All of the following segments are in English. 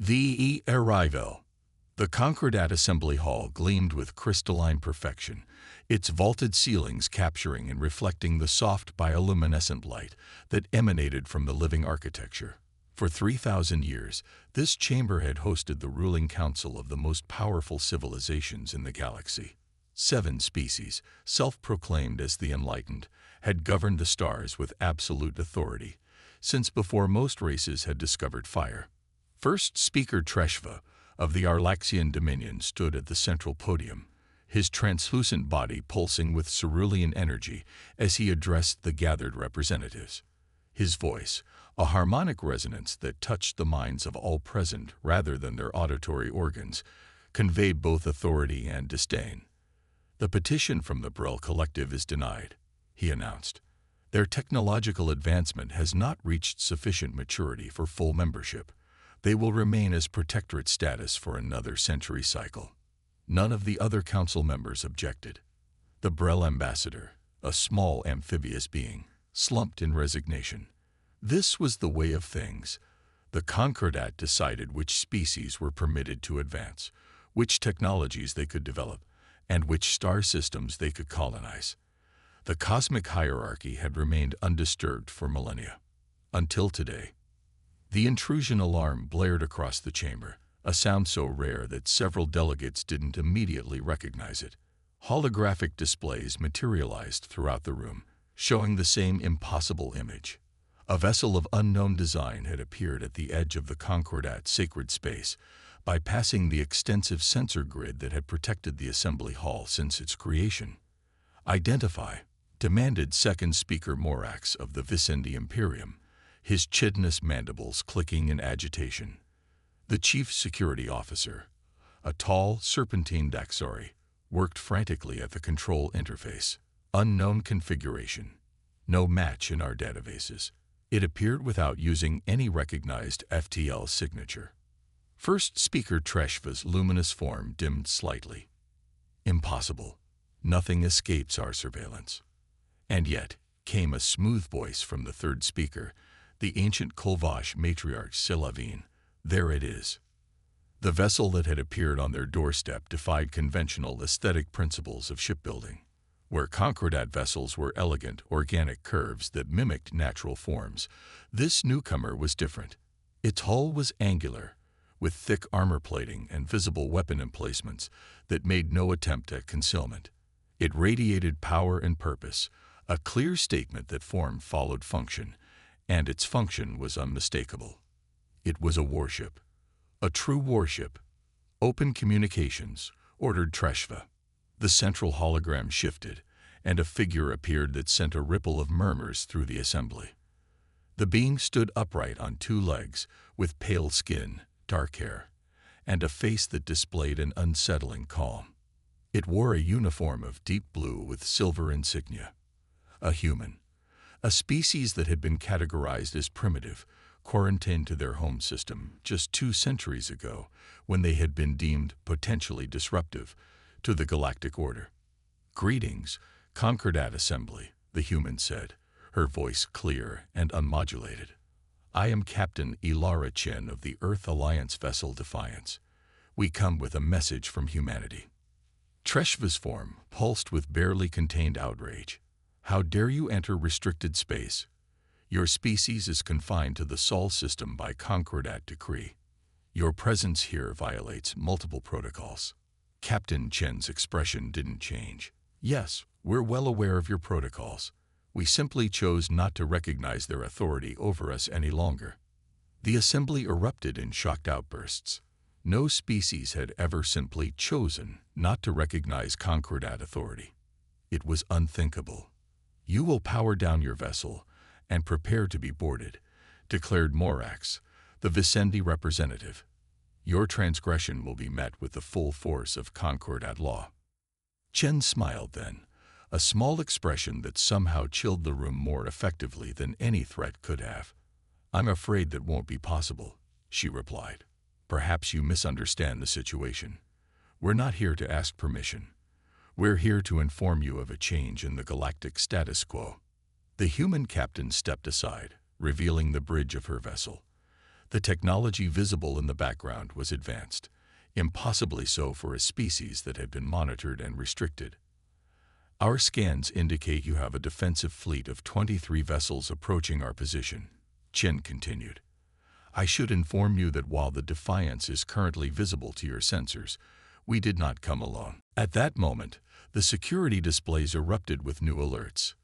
The arrival. The Concordat Assembly Hall gleamed with crystalline perfection, its vaulted ceilings capturing and reflecting the soft bioluminescent light that emanated from the living architecture. For 3,000 years, this chamber had hosted the ruling council of the most powerful civilizations in the galaxy. 7 species, self-proclaimed as the enlightened, had governed the stars with absolute authority, since before most races had discovered fire. First Speaker Treshva of the Arlaxian Dominion stood at the central podium, his translucent body pulsing with cerulean energy as he addressed the gathered representatives. His voice, a harmonic resonance that touched the minds of all present rather than their auditory organs, conveyed both authority and disdain. "The petition from the Brill Collective is denied," he announced. "Their technological advancement has not reached sufficient maturity for full membership. They will remain as protectorate status for another century cycle." None of the other council members objected. The Brill ambassador, a small amphibious being, slumped in resignation. This was the way of things. The Concordat decided which species were permitted to advance, which technologies they could develop, and which star systems they could colonize. The cosmic hierarchy had remained undisturbed for millennia. Until today. The intrusion alarm blared across the chamber, a sound so rare that several delegates didn't immediately recognize it. Holographic displays materialized throughout the room, showing the same impossible image. A vessel of unknown design had appeared at the edge of the Concordat sacred space, bypassing the extensive sensor grid that had protected the assembly hall since its creation. "Identify," demanded Second Speaker Morax of the Vicendi Imperium, his chitinous mandibles clicking in agitation. The chief security officer, a tall, serpentine Daxori, worked frantically at the control interface. "Unknown configuration. No match in our databases." It appeared without using any recognized FTL signature. First Speaker Treshva's luminous form dimmed slightly. "Impossible. Nothing escapes our surveillance." And yet came a smooth voice from the third speaker, the ancient Kolvash matriarch Silavine. "There it is." The vessel that had appeared on their doorstep defied conventional aesthetic principles of shipbuilding. Where Concordat vessels were elegant, organic curves that mimicked natural forms, this newcomer was different. Its hull was angular, with thick armor plating and visible weapon emplacements that made no attempt at concealment. It radiated power and purpose, a clear statement that form followed function, and its function was unmistakable. It was a warship. A true warship. "Open communications," ordered Treshva. The central hologram shifted, and a figure appeared that sent a ripple of murmurs through the assembly. The being stood upright on 2 legs, with pale skin, dark hair, and a face that displayed an unsettling calm. It wore a uniform of deep blue with silver insignia. A human. A species that had been categorized as primitive, quarantined to their home system just 2 centuries ago, when they had been deemed potentially disruptive to the galactic order. "Greetings, Concordat Assembly," the human said, her voice clear and unmodulated. "I am Captain Ilara Chen of the Earth Alliance vessel Defiance. We come with a message from humanity." Treshva's form pulsed with barely contained outrage. "How dare you enter restricted space? Your species is confined to the Sol system by Concordat decree. Your presence here violates multiple protocols." Captain Chen's expression didn't change. "Yes, we're well aware of your protocols. We simply chose not to recognize their authority over us any longer." The assembly erupted in shocked outbursts. No species had ever simply chosen not to recognize Concordat authority. It was unthinkable. "You will power down your vessel and prepare to be boarded," declared Morax, the Vicendi representative. "Your transgression will be met with the full force of Concordat law." Chen smiled then, a small expression that somehow chilled the room more effectively than any threat could have. "I'm afraid that won't be possible," she replied. "Perhaps you misunderstand the situation. We're not here to ask permission. We're here to inform you of a change in the galactic status quo." The human captain stepped aside, revealing the bridge of her vessel. The technology visible in the background was advanced, impossibly so for a species that had been monitored and restricted. Our scans indicate you have a defensive fleet of 23 vessels approaching our position, Chen continued. I should inform you that while the Defiance is currently visible to your sensors, we did not come alone. At that moment, the security displays erupted with new alerts.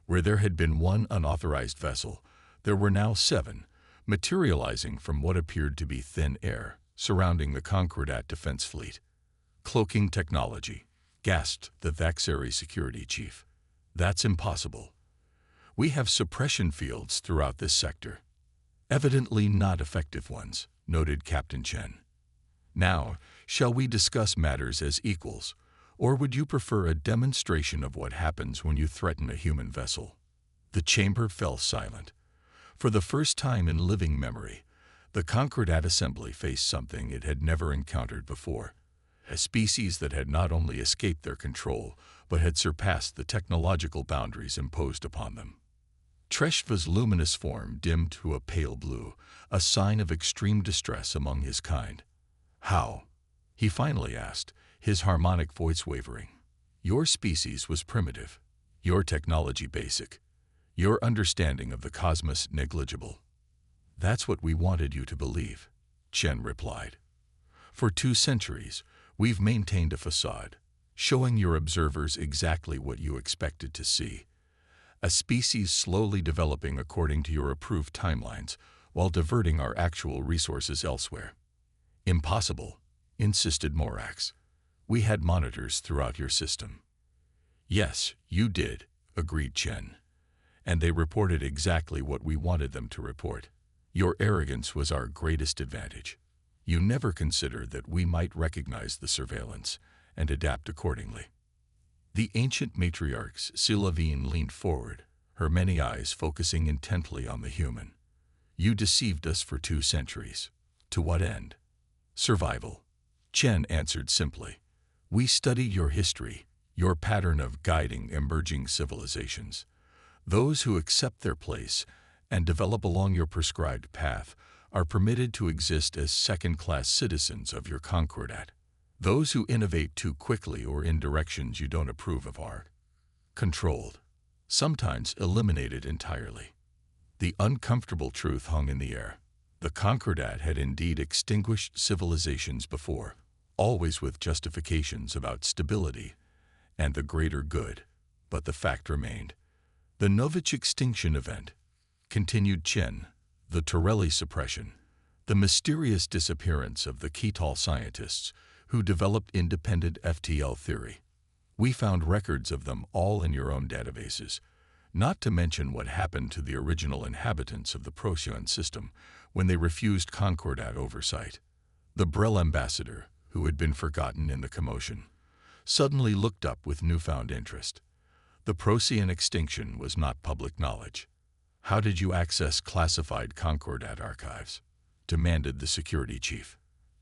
Where there had been one unauthorized vessel, there were now 7, materializing from what appeared to be thin air surrounding the Concordat defense fleet. Cloaking technology, gasped the Vaxari security chief. That's impossible. We have suppression fields throughout this sector. Evidently not effective ones, noted Captain Chen. Now, shall we discuss matters as equals, or would you prefer a demonstration of what happens when you threaten a human vessel? The chamber fell silent. For the first time in living memory, the Concordat assembly faced something it had never encountered before, a species that had not only escaped their control, but had surpassed the technological boundaries imposed upon them. Treshva's luminous form dimmed to a pale blue, a sign of extreme distress among his kind. How? He finally asked, his harmonic voice wavering. Your species was primitive, your technology basic, your understanding of the cosmos negligible. That's what we wanted you to believe, Chen replied. For 2 centuries, we've maintained a facade, showing your observers exactly what you expected to see. A species slowly developing according to your approved timelines, while diverting our actual resources elsewhere. Impossible, insisted Morax. We had monitors throughout your system. Yes, you did, agreed Chen. And they reported exactly what we wanted them to report. Your arrogance was our greatest advantage. You never considered that we might recognize the surveillance and adapt accordingly. The ancient matriarch Silavine leaned forward, her many eyes focusing intently on the human. You deceived us for 2 centuries. To what end? Survival. Chen answered simply. We studied your history, your pattern of guiding emerging civilizations. Those who accept their place and develop along your prescribed path are permitted to exist as second-class citizens of your Concordat. Those who innovate too quickly or in directions you don't approve of are controlled, sometimes eliminated entirely. The uncomfortable truth hung in the air. The Concordat had indeed extinguished civilizations before, always with justifications about stability and the greater good, but the fact remained. The Novich extinction event, continued Chen, the Torelli suppression, the mysterious disappearance of the Ketal scientists who developed independent FTL theory. We found records of them all in your own databases, not to mention what happened to the original inhabitants of the Procyon system when they refused Concordat oversight. The Brel ambassador, who had been forgotten in the commotion, suddenly looked up with newfound interest. The Procyon extinction was not public knowledge. How did you access classified Concordat archives? Demanded the security chief.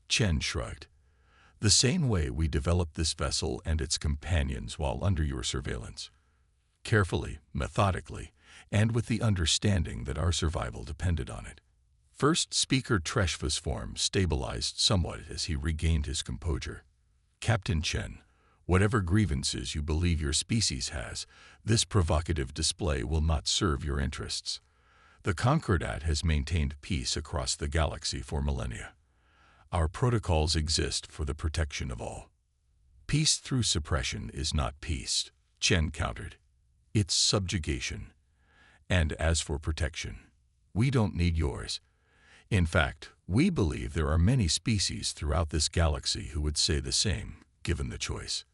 Chen shrugged. The same way we developed this vessel and its companions while under your surveillance. Carefully, methodically, and with the understanding that our survival depended on it. First Speaker Treshva's form stabilized somewhat as he regained his composure. Captain Chen, whatever grievances you believe your species has, this provocative display will not serve your interests. The Concordat has maintained peace across the galaxy for millennia. Our protocols exist for the protection of all. Peace through suppression is not peace, Chen countered. It's subjugation. And as for protection, we don't need yours. In fact, we believe there are many species throughout this galaxy who would say the same, given the choice.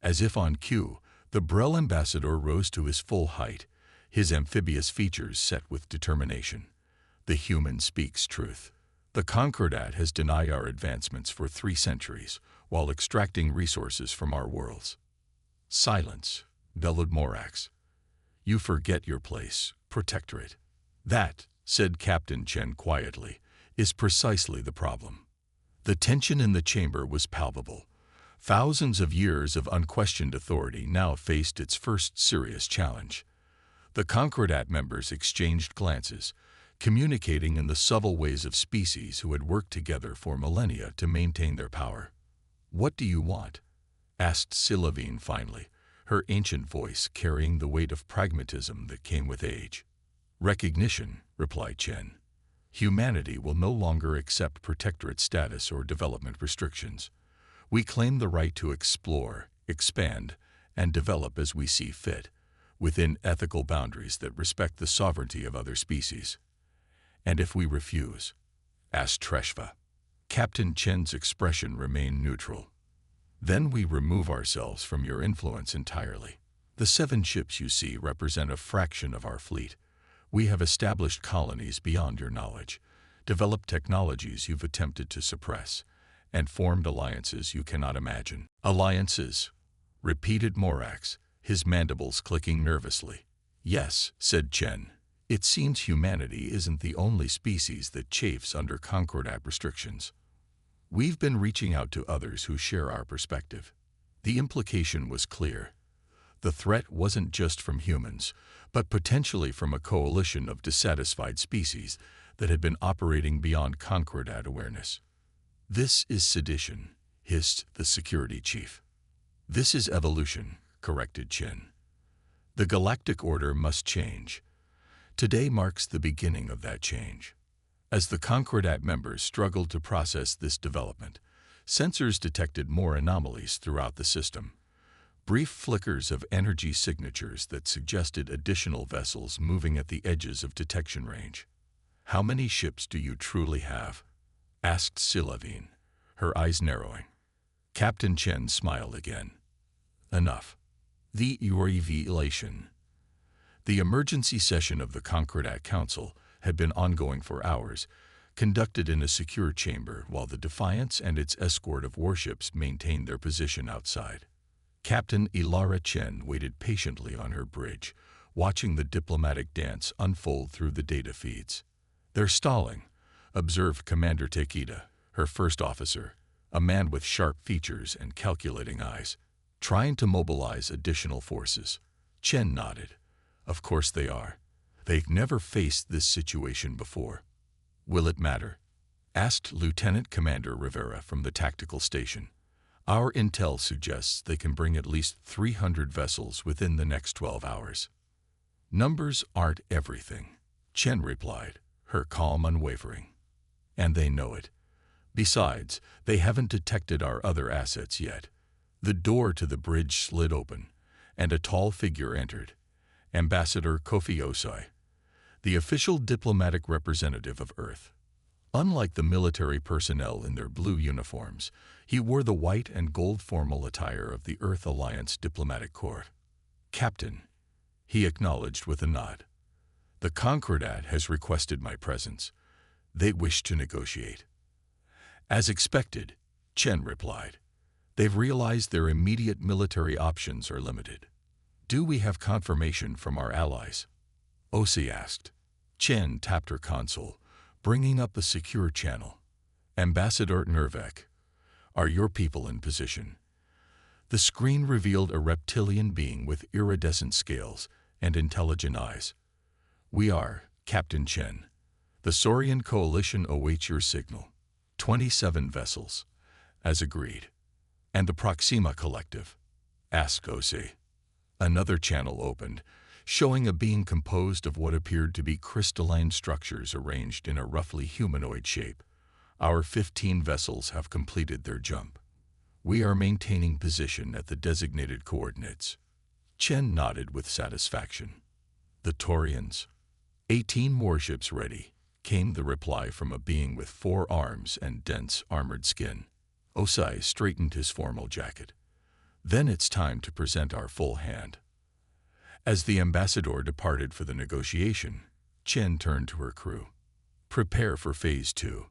As if on cue, the Brel ambassador rose to his full height, his amphibious features set with determination. The human speaks truth. The Concordat has denied our advancements for 3 centuries, while extracting resources from our worlds. Silence, bellowed Morax. You forget your place, Protectorate. That, said Captain Chen quietly, is precisely the problem. The tension in the chamber was palpable. Thousands of years of unquestioned authority now faced its first serious challenge. The Concordat members exchanged glances, communicating in the subtle ways of species who had worked together for millennia to maintain their power. "What do you want?" asked Silavine finally, her ancient voice carrying the weight of pragmatism that came with age. "Recognition," replied Chen. "Humanity will no longer accept protectorate status or development restrictions. We claim the right to explore, expand, and develop as we see fit, within ethical boundaries that respect the sovereignty of other species." "And if we refuse?" asked Treshva. Captain Chen's expression remained neutral. "Then we remove ourselves from your influence entirely. The 7 ships you see represent a fraction of our fleet. We have established colonies beyond your knowledge, developed technologies you've attempted to suppress, and formed alliances you cannot imagine." "Alliances?" repeated Morax, his mandibles clicking nervously. "Yes," said Chen. "It seems humanity isn't the only species that chafes under Concordat restrictions. We've been reaching out to others who share our perspective." The implication was clear. The threat wasn't just from humans, but potentially from a coalition of dissatisfied species that had been operating beyond Concordat awareness. "This is sedition," hissed the security chief. "This is evolution," corrected Chen. "The galactic order must change. Today marks the beginning of that change." As the Concordat members struggled to process this development, sensors detected more anomalies throughout the system. Brief flickers of energy signatures that suggested additional vessels moving at the edges of detection range. "How many ships do you truly have?" asked Silavine, her eyes narrowing. Captain Chen smiled again. "Enough." The revelation. The emergency session of the Concordat Council had been ongoing for hours, conducted in a secure chamber while the Defiance and its escort of warships maintained their position outside. Captain Ilara Chen waited patiently on her bridge, watching the diplomatic dance unfold through the data feeds. "They're stalling," observed Commander Takeda, her first officer, a man with sharp features and calculating eyes. "Trying to mobilize additional forces." Chen nodded. "Of course they are. They've never faced this situation before." "Will it matter?" asked Lieutenant Commander Rivera from the tactical station. "Our intel suggests they can bring at least 300 vessels within the next 12 hours. "Numbers aren't everything," Chen replied, her calm unwavering. "And they know it. Besides, they haven't detected our other assets yet." The door to the bridge slid open, and a tall figure entered. Ambassador Kofi Osai, the official diplomatic representative of Earth. Unlike the military personnel in their blue uniforms, he wore the white and gold formal attire of the Earth Alliance Diplomatic Corps. "Captain," he acknowledged with a nod. "The Concordat has requested my presence. They wish to negotiate." "As expected," Chen replied. "They've realized their immediate military options are limited." "Do we have confirmation from our allies?" Osai asked. Chen tapped her console, bringing up a secure channel. "Ambassador Nervek, are your people in position?" The screen revealed a reptilian being with iridescent scales and intelligent eyes. "We are, Captain Chen. The Saurian Coalition awaits your signal. 27 vessels, as agreed." "And the Proxima Collective?" asked Osai. Another channel opened, showing a being composed of what appeared to be crystalline structures arranged in a roughly humanoid shape. "Our 15 vessels have completed their jump. We are maintaining position at the designated coordinates." Chen nodded with satisfaction. "The Taurians?" 18 warships ready," came the reply from a being with 4 arms and dense armored skin. Osai straightened his formal jacket. "Then it's time to present our full hand." As the ambassador departed for the negotiation, Chen turned to her crew. "Prepare for Phase 2.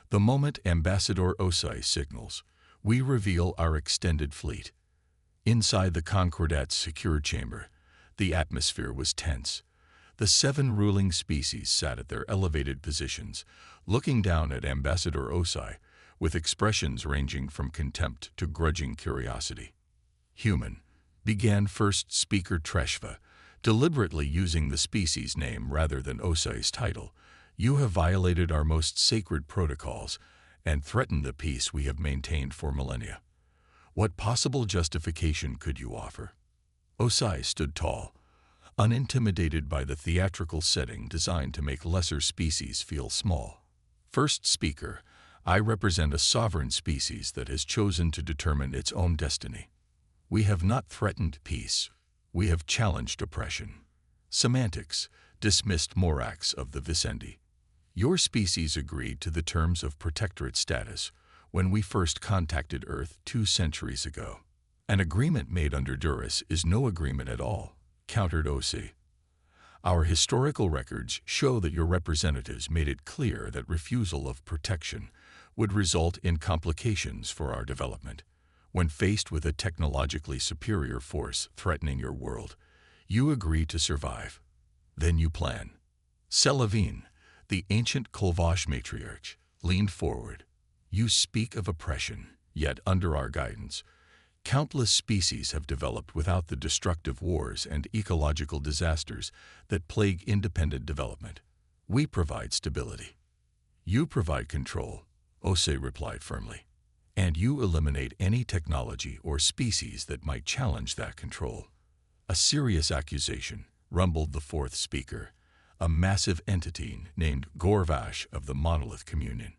The moment Ambassador Osai signals, we reveal our extended fleet." Inside the Concordat's secure chamber, the atmosphere was tense. The 7 ruling species sat at their elevated positions, looking down at Ambassador Osai, with expressions ranging from contempt to grudging curiosity. "Human," began first speaker Treshva, deliberately using the species name rather than Osai's title, You have violated our most sacred protocols and threatened the peace we have maintained for millennia. What possible justification could you offer? Osai stood tall, unintimidated by the theatrical setting designed to make lesser species feel small. First speaker, I represent a sovereign species that has chosen to determine its own destiny. We have not threatened peace. We have challenged oppression. Semantics dismissed Morax of the Vicendi. Your species agreed to the terms of protectorate status when we first contacted Earth 2 centuries ago. An agreement made under duress is no agreement at all, countered OC. Our historical records show that your representatives made it clear that refusal of protection would result in complications for our development. When faced with a technologically superior force threatening your world, you agree to survive. Then you plan. Selavine, the ancient Kolvash matriarch, leaned forward. You speak of oppression, yet under our guidance, countless species have developed without the destructive wars and ecological disasters that plague independent development. We provide stability. You provide control, Ose replied firmly. And you eliminate any technology or species that might challenge that control. A serious accusation, rumbled the fourth speaker, a massive entity named Gorvash of the Monolith Communion.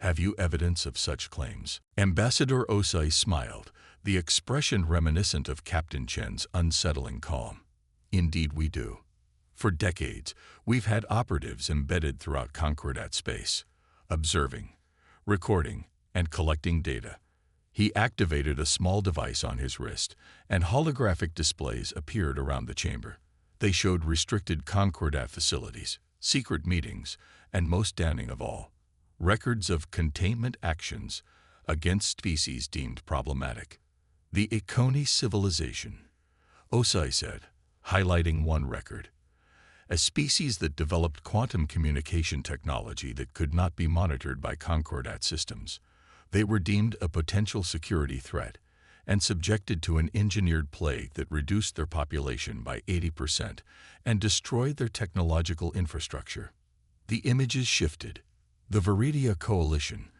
Have you evidence of such claims? Ambassador Osai smiled, the expression reminiscent of Captain Chen's unsettling calm. Indeed we do. For decades, we've had operatives embedded throughout Concordat space, observing, recording, and collecting data. He activated a small device on his wrist, and holographic displays appeared around the chamber. They showed restricted Concordat facilities, secret meetings, and most damning of all, records of containment actions against species deemed problematic. The Ikoni civilization, Osai said, highlighting one record. A species that developed quantum communication technology that could not be monitored by Concordat systems. They were deemed a potential security threat and subjected to an engineered plague that reduced their population by 80% and destroyed their technological infrastructure. The images shifted. The Viridia Coalition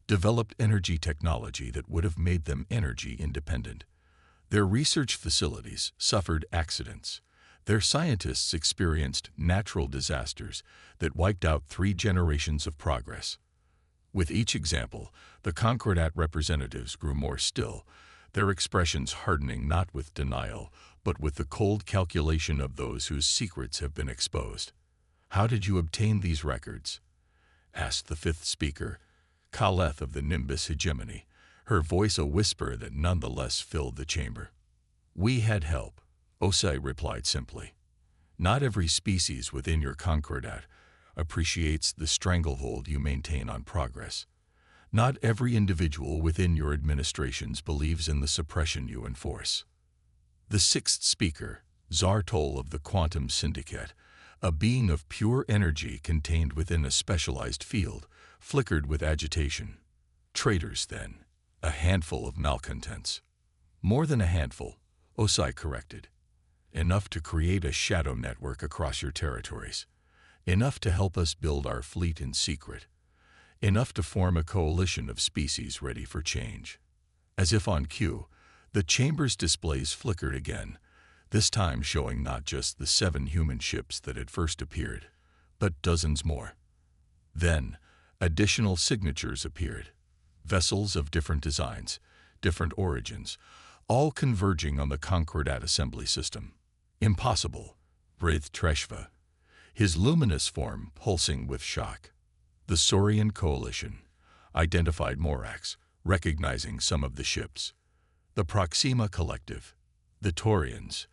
developed energy technology that would have made them energy independent. Their research facilities suffered accidents. Their scientists experienced natural disasters that wiped out 3 generations of progress. With each example, the Concordat representatives grew more still, their expressions hardening not with denial, but with the cold calculation of those whose secrets have been exposed. How did you obtain these records? Asked the fifth speaker, Kaleth of the Nimbus Hegemony, her voice a whisper that nonetheless filled the chamber. We had help, Osai replied simply. Not every species within your Concordat appreciates the stranglehold you maintain on progress. Not every individual within your administrations believes in the suppression you enforce. The sixth speaker, Zartol of the Quantum Syndicate, a being of pure energy contained within a specialized field, flickered with agitation. Traitors, then, a handful of malcontents. More than a handful, Osai corrected. Enough to create a shadow network across your territories. Enough to help us build our fleet in secret. Enough to form a coalition of species ready for change. As if on cue, the chamber's displays flickered again, this time showing not just the 7 human ships that had first appeared, but dozens more. Then, additional signatures appeared, vessels of different designs, different origins, all converging on the Concordat assembly system. Impossible, breathed Treshva, his luminous form pulsing with shock. The Saurian Coalition identified Morax, recognizing some of the ships. The Proxima Collective, the Taurians.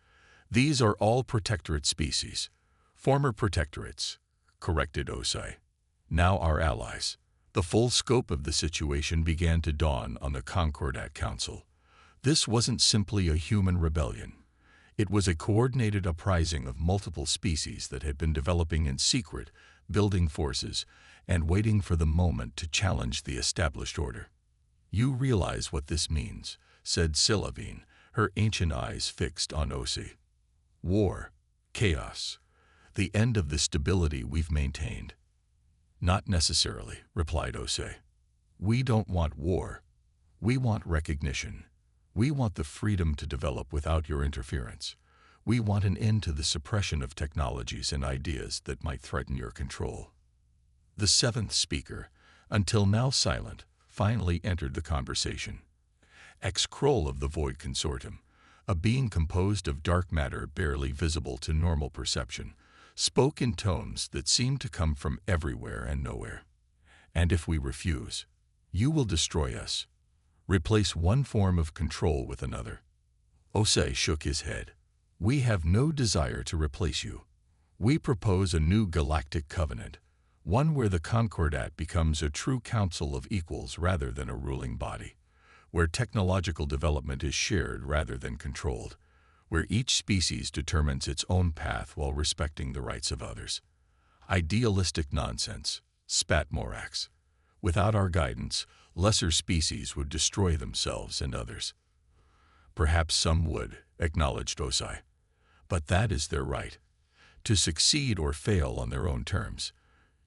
These are all protectorate species. Former protectorates, corrected Osai. Now our allies. The full scope of the situation began to dawn on the Concordat Council. This wasn't simply a human rebellion. It was a coordinated uprising of multiple species that had been developing in secret, building forces, and waiting for the moment to challenge the established order. You realize what this means, said Silavine, her ancient eyes fixed on Osi. War, chaos, the end of the stability we've maintained. Not necessarily, replied Osei. We don't want war. We want recognition. We want the freedom to develop without your interference. We want an end to the suppression of technologies and ideas that might threaten your control. The seventh speaker, until now silent, finally entered the conversation. Ex-Kroll of the Void Consortium, a being composed of dark matter barely visible to normal perception, spoke in tones that seemed to come from everywhere and nowhere. And if we refuse, you will destroy us. Replace one form of control with another. Osei shook his head. We have no desire to replace you. We propose a new galactic covenant, one where the Concordat becomes a true council of equals rather than a ruling body, where technological development is shared rather than controlled, where each species determines its own path while respecting the rights of others. Idealistic nonsense, spat Morax. Without our guidance, lesser species would destroy themselves and others. Perhaps some would, acknowledged Osei. But that is their right, to succeed or fail on their own terms.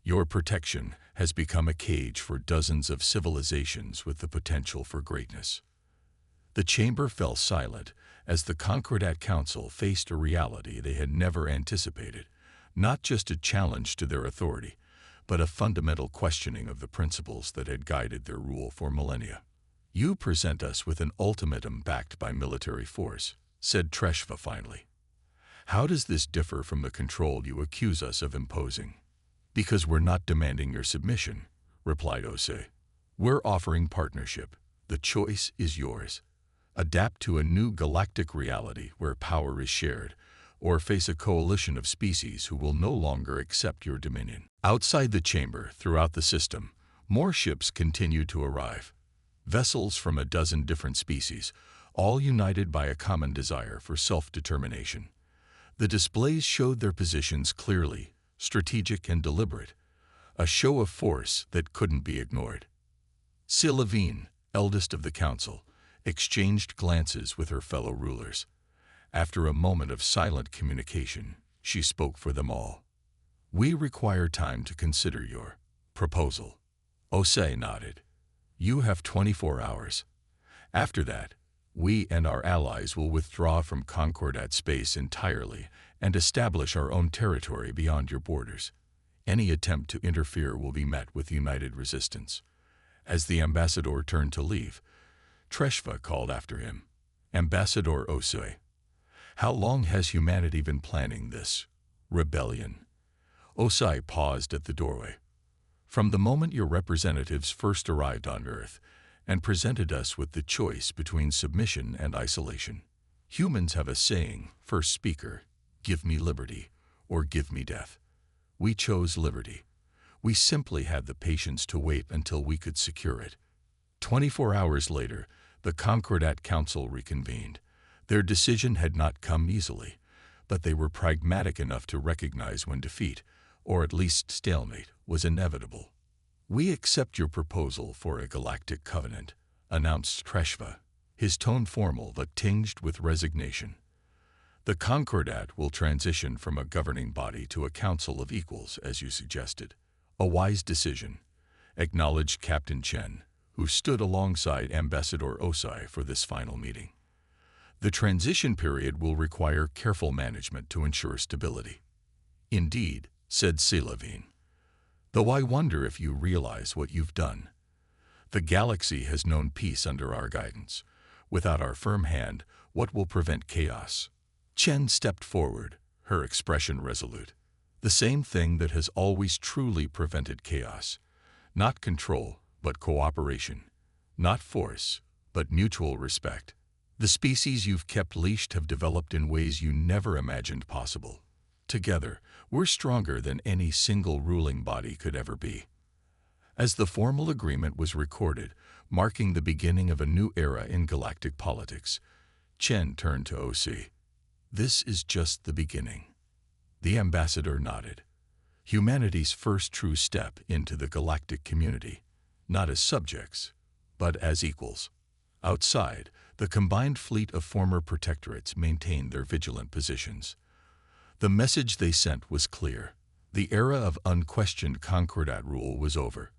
Your protection has become a cage for dozens of civilizations with the potential for greatness. The chamber fell silent as the Concordat Council faced a reality they had never anticipated, not just a challenge to their authority, but a fundamental questioning of the principles that had guided their rule for millennia. You present us with an ultimatum backed by military force, said Treshva finally. How does this differ from the control you accuse us of imposing? Because we're not demanding your submission, replied Osei. We're offering partnership. The choice is yours. Adapt to a new galactic reality where power is shared, or face a coalition of species who will no longer accept your dominion. Outside the chamber, throughout the system, more ships continue to arrive. Vessels from a dozen different species, all united by a common desire for self-determination. The displays showed their positions clearly, strategic and deliberate, a show of force that couldn't be ignored. Silavine, eldest of the council, exchanged glances with her fellow rulers. After a moment of silent communication, she spoke for them all. We require time to consider your proposal. Osei nodded. You have 24 hours. After that, we and our allies will withdraw from Concordat space entirely and establish our own territory beyond your borders. Any attempt to interfere will be met with united resistance. As the ambassador turned to leave, Treshva called after him. Ambassador Osei, how long has humanity been planning this rebellion? Osei paused at the doorway. From the moment your representatives first arrived on Earth and presented us with the choice between submission and isolation. Humans have a saying, first speaker, give me liberty or give me death. We chose liberty. We simply had the patience to wait until we could secure it. 24 hours later, the Concordat Council reconvened. Their decision had not come easily, but they were pragmatic enough to recognize when defeat, or at least stalemate, was inevitable. We accept your proposal for a galactic covenant, announced Treshva, his tone formal but tinged with resignation. The Concordat will transition from a governing body to a council of equals, as you suggested. A wise decision, acknowledged Captain Chen, who stood alongside Ambassador Osei for this final meeting. The transition period will require careful management to ensure stability. Indeed, said Silavine. Though I wonder if you realize what you've done. The galaxy has known peace under our guidance. Without our firm hand, what will prevent chaos? Chen stepped forward, her expression resolute. The same thing that has always truly prevented chaos. Not control, but cooperation. Not force, but mutual respect. The species you've kept leashed have developed in ways you never imagined possible. Together, we're stronger than any single ruling body could ever be. As the formal agreement was recorded, marking the beginning of a new era in galactic politics, Chen turned to Osei. This is just the beginning. The ambassador nodded. Humanity's first true step into the galactic community, not as subjects, but as equals. Outside, the combined fleet of former protectorates maintained their vigilant positions. The message they sent was clear. The era of unquestioned concordat rule was over.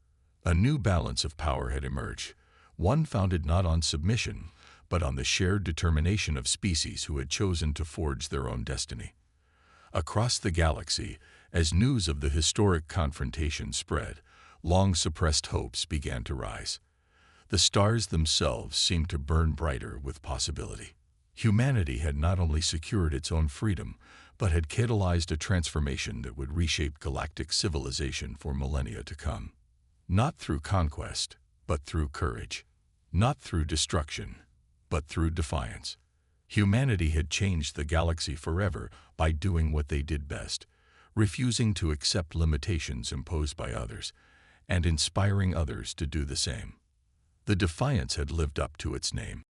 A new balance of power had emerged, one founded not on submission, but on the shared determination of species who had chosen to forge their own destiny. Across the galaxy, as news of the historic confrontation spread, long-suppressed hopes began to rise. The stars themselves seemed to burn brighter with possibility. Humanity had not only secured its own freedom, but had catalyzed a transformation that would reshape galactic civilization for millennia to come. Not through conquest, but through courage. Not through destruction, but through defiance. Humanity had changed the galaxy forever by doing what they did best, refusing to accept limitations imposed by others, and inspiring others to do the same. The defiance had lived up to its name.